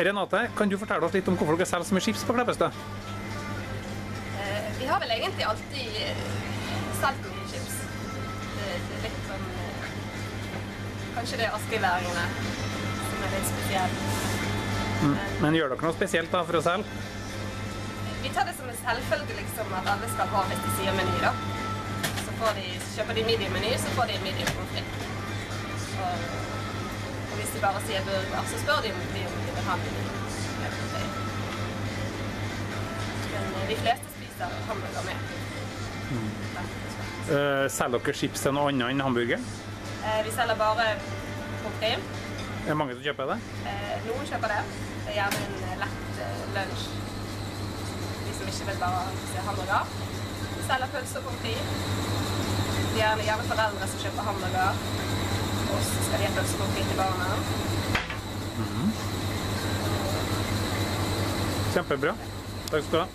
Renate, kan du fortelle oss litt om hvorfor dere selger så mye chips på Kleppestø? Vi har vel egentlig alltid solgt mye chips. Det er litt sånn... Kanskje det er askeværingene som er litt spesielt. Men gjør dere noe spesielt da for å selge? Vi tar det som en selvfølge liksom, at alle skal ha hvis de sier meny da. Så kjøper de medium-meny, så får de medium pommes frites. Og hvis de bare sier burger, så spør de om de vil ha meny. Men de fleste spiser hamburger med. Selger dere chips til noe annet enn hamburger? Vi selger bare pommes frites. Er det mange som kjøper det? Noen kjøper det. Det er gjerne en lett lunsj. De som ikke vil bare se hamburger. Vi selger pølser og pommes frites. Det er gjerne foreldre som kjøper hamburger. Og så skal de ha pølser og pommes frites til barna. Kjempebra. Takk skal du ha.